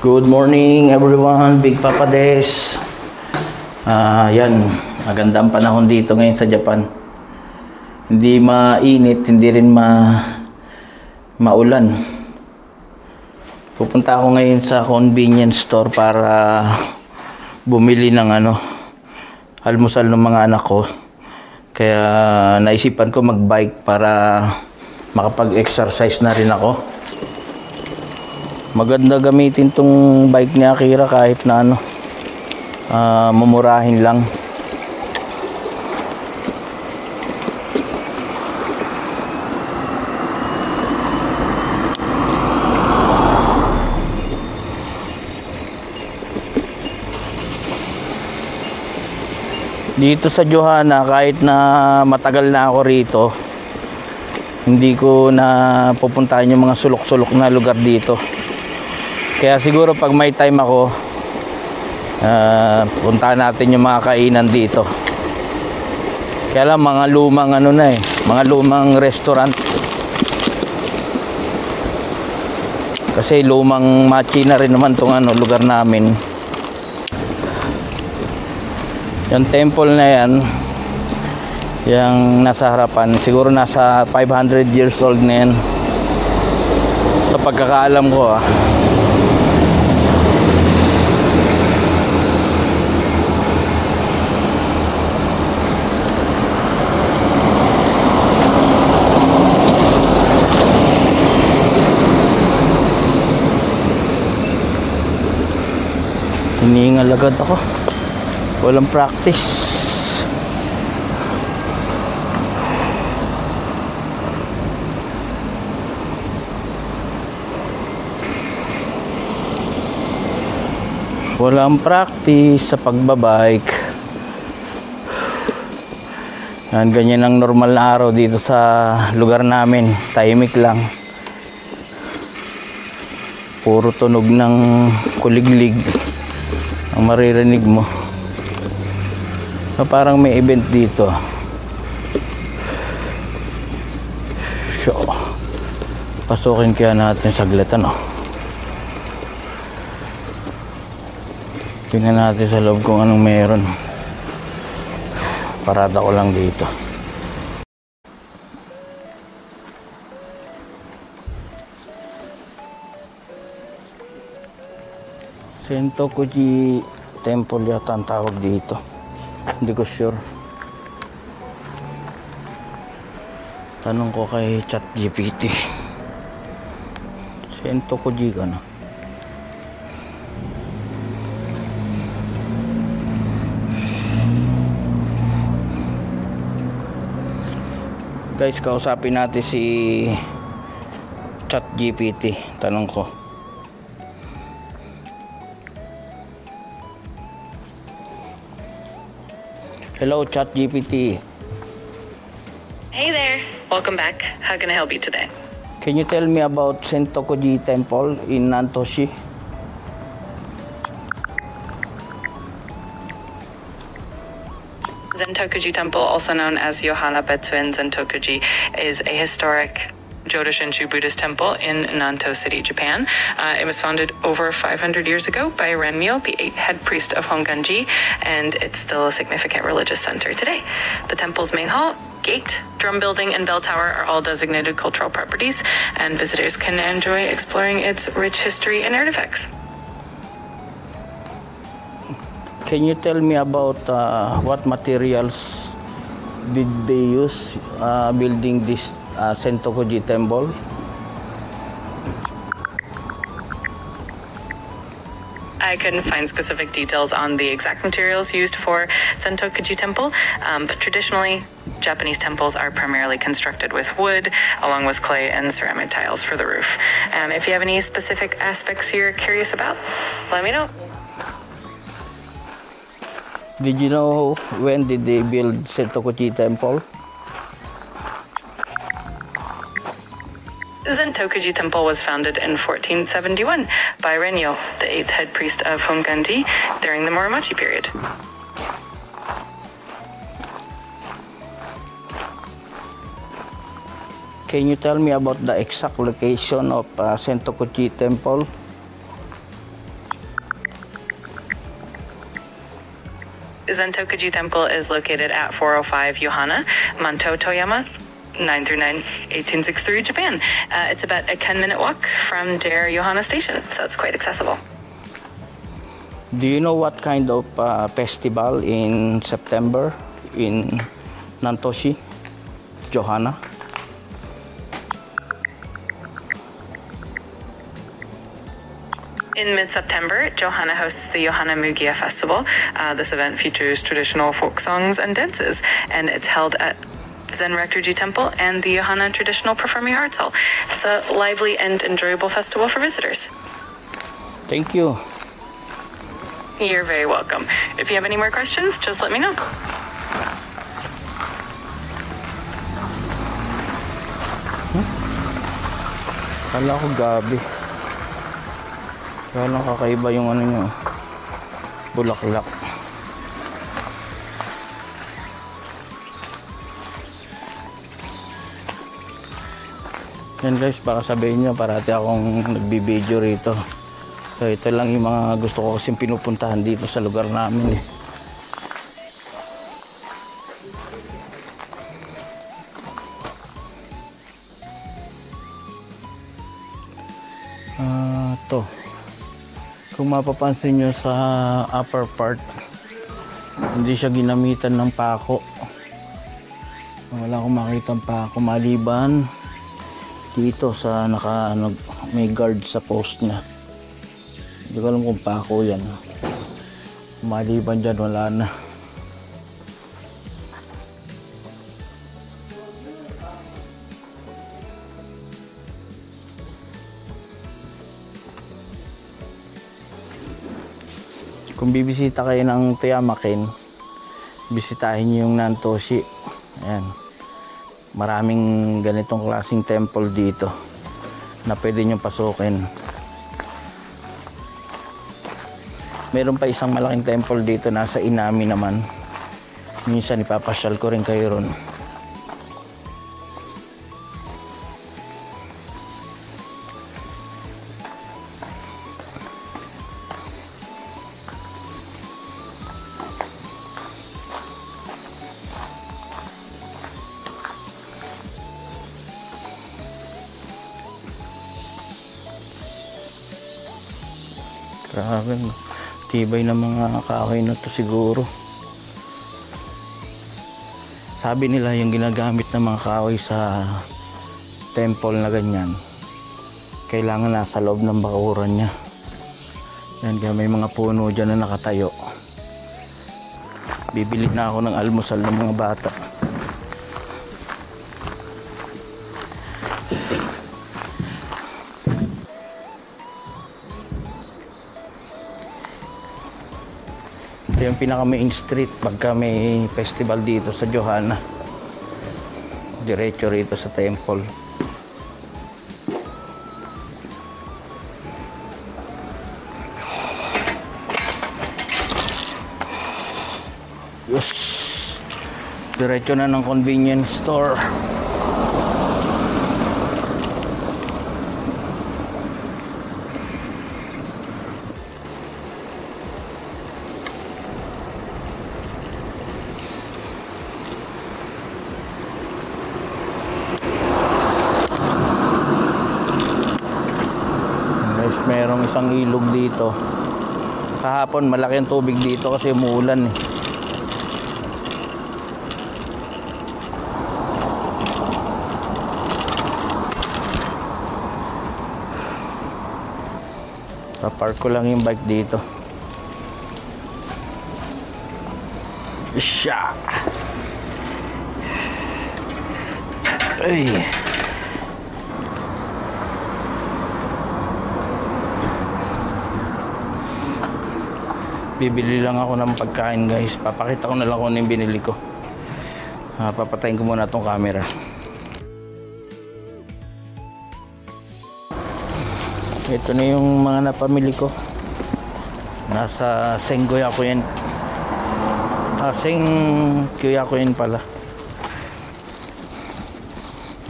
Good morning everyone, Big Papa Des. Yan, magandang panahon dito ngayon sa Japan. Hindi mainit, hindi rin maulan. Pupunta ako ngayon sa convenience store para bumili ng almusal ng mga anak ko. Kaya naisipan ko mag-bike para makapag-exercise na rin ako. Maganda gamitin tong bike ni Akira kahit na mumurahin lang. Dito sa Johanna, kahit na matagal na ako rito, hindi ko na pupuntahan yung mga sulok-sulok na lugar dito. Kaya siguro pag may time ako, puntahan natin yung mga kainan dito. Kaya lang mga lumang mga lumang restaurant. Kasi lumang machi na rin naman tong lugar namin. Yung temple na yan, yung nasa harapan, siguro nasa 500 years old na yan. Sa pagkakaalam ko Hinihingal agad ako. Walang practice. Walang practice sa pagbabike. Yan, ganyan ang normal na araw dito sa lugar namin. Tahimik lang. Puro tunog ng kuliglig ang maririnig mo. Parang may event dito. So, pasukin kaya natin saglit tingnan natin sa loob kung anong meron. Parada ko lang dito. Sentokuji Temple yata ang tawag dito. Hindi ko sure. Tanong ko kay ChatGPT. Sentokuji ka na. Guys, kausapin natin si ChatGPT. Tanong ko. Hello, ChatGPT. Hey there. Welcome back. How can I help you today? Can you tell me about Sentokuji Temple in Nantoshi? Zentokuji Temple, also known as Yohana Betsuen Zentokuji, is a historic Jodo Shinshu Buddhist temple in Nanto City, Japan. It was founded over 500 years ago by Renmyo, the 8th head priest of Honganji, and it's still a significant religious center today. The temple's main hall, gate, drum building, and bell tower are all designated cultural properties, and visitors can enjoy exploring its rich history and artifacts. Can you tell me about what materials did they use building this Sentokuji Temple? I couldn't find specific details on the exact materials used for Sentokuji Temple, but traditionally, Japanese temples are primarily constructed with wood, along with clay and ceramic tiles for the roof. If you have any specific aspects you're curious about, let me know. Did you know when did they build Sentokuji Temple? Zentokuji Temple was founded in 1471 by Renyo, the 8th head priest of Honganji, during the Muromachi period. Can you tell me about the exact location of Sentokuji Temple? Zentokuji Temple is located at 405 Yohana, Manto Toyama, 939 1863 Japan. It's about a 10-minute walk from Dare Yohana Station, so it's quite accessible. Do you know what kind of festival in September in Nantoshi, Johanna? In mid-September, Johanna hosts the Johanna Mugia Festival. This event features traditional folk songs and dances, and it's held at Zen Rakuji Temple and the Johanna Traditional Performing Arts Hall. It's a lively and enjoyable festival for visitors. Thank you. You're very welcome. If you have any more questions, just let me know. Kala ko gabi. Kala kakaiba yung ano nyo. Bulaklak. Yan guys, baka sabihin nyo parati akong nagbibideo rito. So ito lang yung mga gusto ko kasing pinupuntahan dito sa lugar namin eh. To. Kung mapapansin nyo sa upper part, hindi siya ginamitan ng pako. Wala akong makitang pako maliban dito sa may guard sa post niya. Hindi ko alam kung pako yan. Maliban dyan wala na. Kung bibisita kayo ng Toyamaken, bisitahin niyo yung Nantoshi. Ayan. Maraming ganitong klaseng temple dito na pwede nyo pasukin. Meron pa isang malaking temple dito nasa Inami naman. Minsan ipapasyal ko rin kayo ron. Grabe, tibay ng mga kahoy na to siguro. Sabi nila yung ginagamit ng mga kahoy sa temple na ganyan, kailangan nasa loob ng bakuran niya. Yan, kaya may mga puno dyan na nakatayo. Bibili na ako ng almusal ng mga bata. Ito yung pinaka main street pagka may festival dito sa Johanna. Diretso rito sa temple. Yes. Diretso na ng convenience store. Merong isang ilog dito. Kahapon malaki ang tubig dito kasi umuulan eh. Papark ko lang yung bike dito. Isya! Ay! Bibili lang ako ng pagkain guys. Papakita ko na lang kung ano yung binili ko. Papatayin ko muna itong camera. Ito na yung mga napamili ko. Nasa Sengoyakuyen. Sengoyakuyen pala.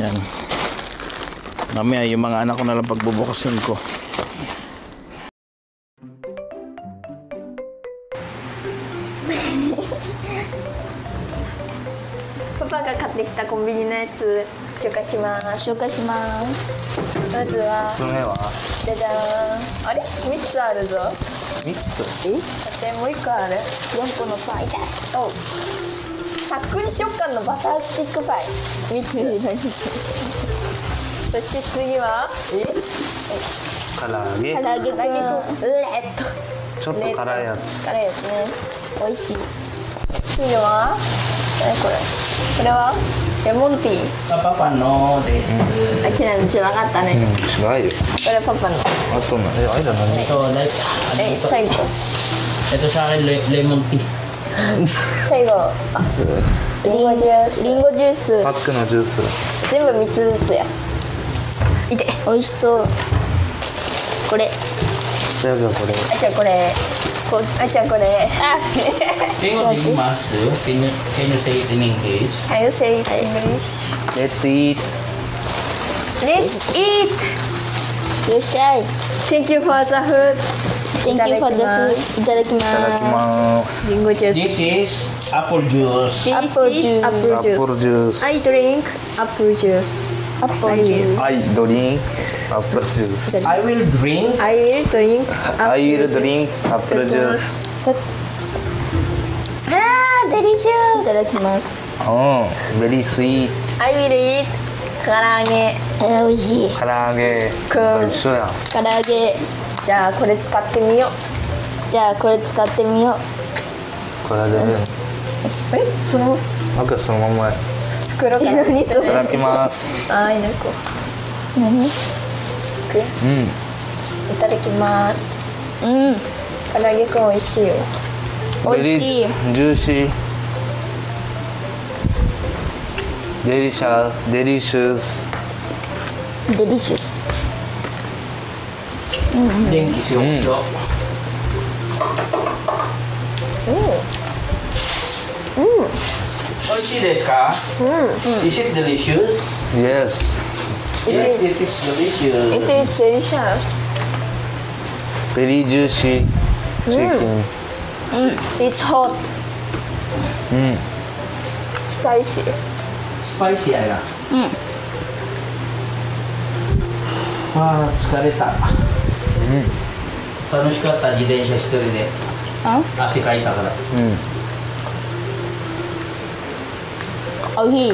Yan. Mamaya yung mga anak ko na lang pagbubukasin ko. ンビニのやつ紹介します。紹介します。まずは爪はじゃじゃーん。あれ3つあるぞ。 3つ。だってもう1個ある。4個のパイ。おさっくり食感のバタースティックパイ3つ。そして次は唐揚げ。唐揚げくん。レッド。ちょっと辛いやつ。辛いやつね。美味しい。次は何これ。これはレモンティー。パパのです。あ、きなのち分かったね。うん、違うよ。これパパの。あとの、あれだ何？最後。Ito sa akin, lemon tea. 最後。あ、リンゴジュース。リンゴジュース。パックのジュース。全部3つずつや。いて。美味しそう。これ。じゃあこれ。あいちゃんこれ。あいちゃんこれ。あ。Tengo timasu. Can you say it in English? Can you say it in English? Let's eat. Let's eat. よっしゃい。Thank you for the food. Thank you for the food. いただきいただきまます。リンゴジュース。 This is apple juice. Apple juice. Apple アッ juice. プルジュース。 I drink apple juice. す。Apple juice. I drink アップルジュース。 I will drink. I will drink I will drink アップルジュース。あー、デリシュいただきます。うん、ベリースイー I will eat 唐揚げ美味しい。ト。唐揚げ。くん。一緒やん。唐揚げ。じゃあこれ使ってみよじゃあこれ使ってみよう。これで、う。そのなんかそのままや。袋から何そいただきます。あー、いいねこ何？うん。いただきます。うん。唐揚げくん美味しいよ。美味しい。ジューシー。デリシャデリシュス。デリシュス。電気しよう。美味しいですか？Is it delicious? Yes. Yes, it is delicious. It is delicious. ベリージューシー。チキン。It's hot. うん。スパイシー。スパイシーやな。あー、疲れた。楽しかった自転車一人で。汗かいたから。美味しい。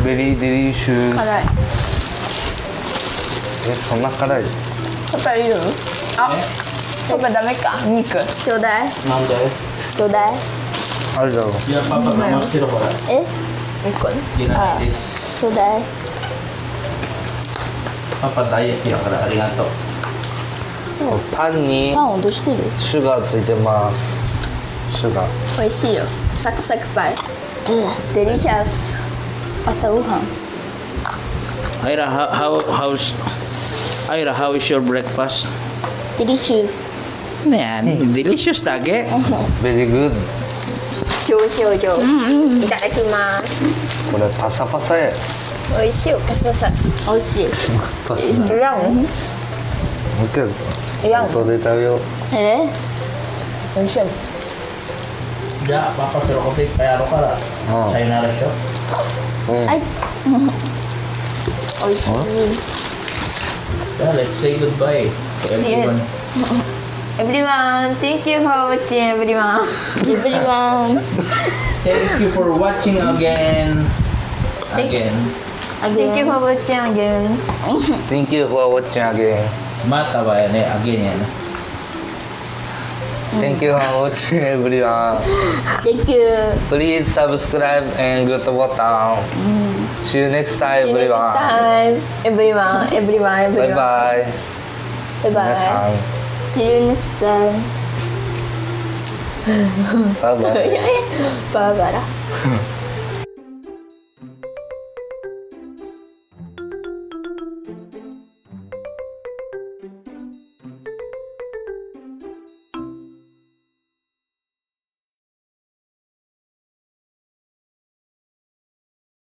ベリーデリシュス。辛い。そんな辛い？パパいる？あ、パパダメか。肉。ちょうだい。なんで？ちょうだい。あるだろう。いや、パパが待ってるほら。え？1個ね。いらないです。ちょうだい。パパダイエットだからありがとう。パンにパン落としてる？シュガーついてます。シュガー。美味しいよ。サクサクパイ。デリシャス。朝ごはん。Ira, Ira, how is your breakfast? デリシュス。Man, delicious tage. ベリーグッド。上昇上。いただきます。これパサパサや。美味しいよ。パサパサ。美味しい。パサ。いらん？見てる。いらん。後で食べよう。美味しい。 Ya, papa suruh kopi kayak lo kala. Oh. Sayonara show. はい。美味しい。 Yeah, let's say goodbye to everyone. Everyone, thank you for watching everyone. Everyone. Thank you for watching again. Again. Thank you for watching again. Thank you for watching again. Mata ba yan eh? Again yan. Thank you for watching everyone. Thank you. Please subscribe and good button. See you next time, See you next everyone. time. Everyone, everyone, Bye everyone. bye. Bye 皆さ bye. ん、 See you next time. バイバイ。バーバラ。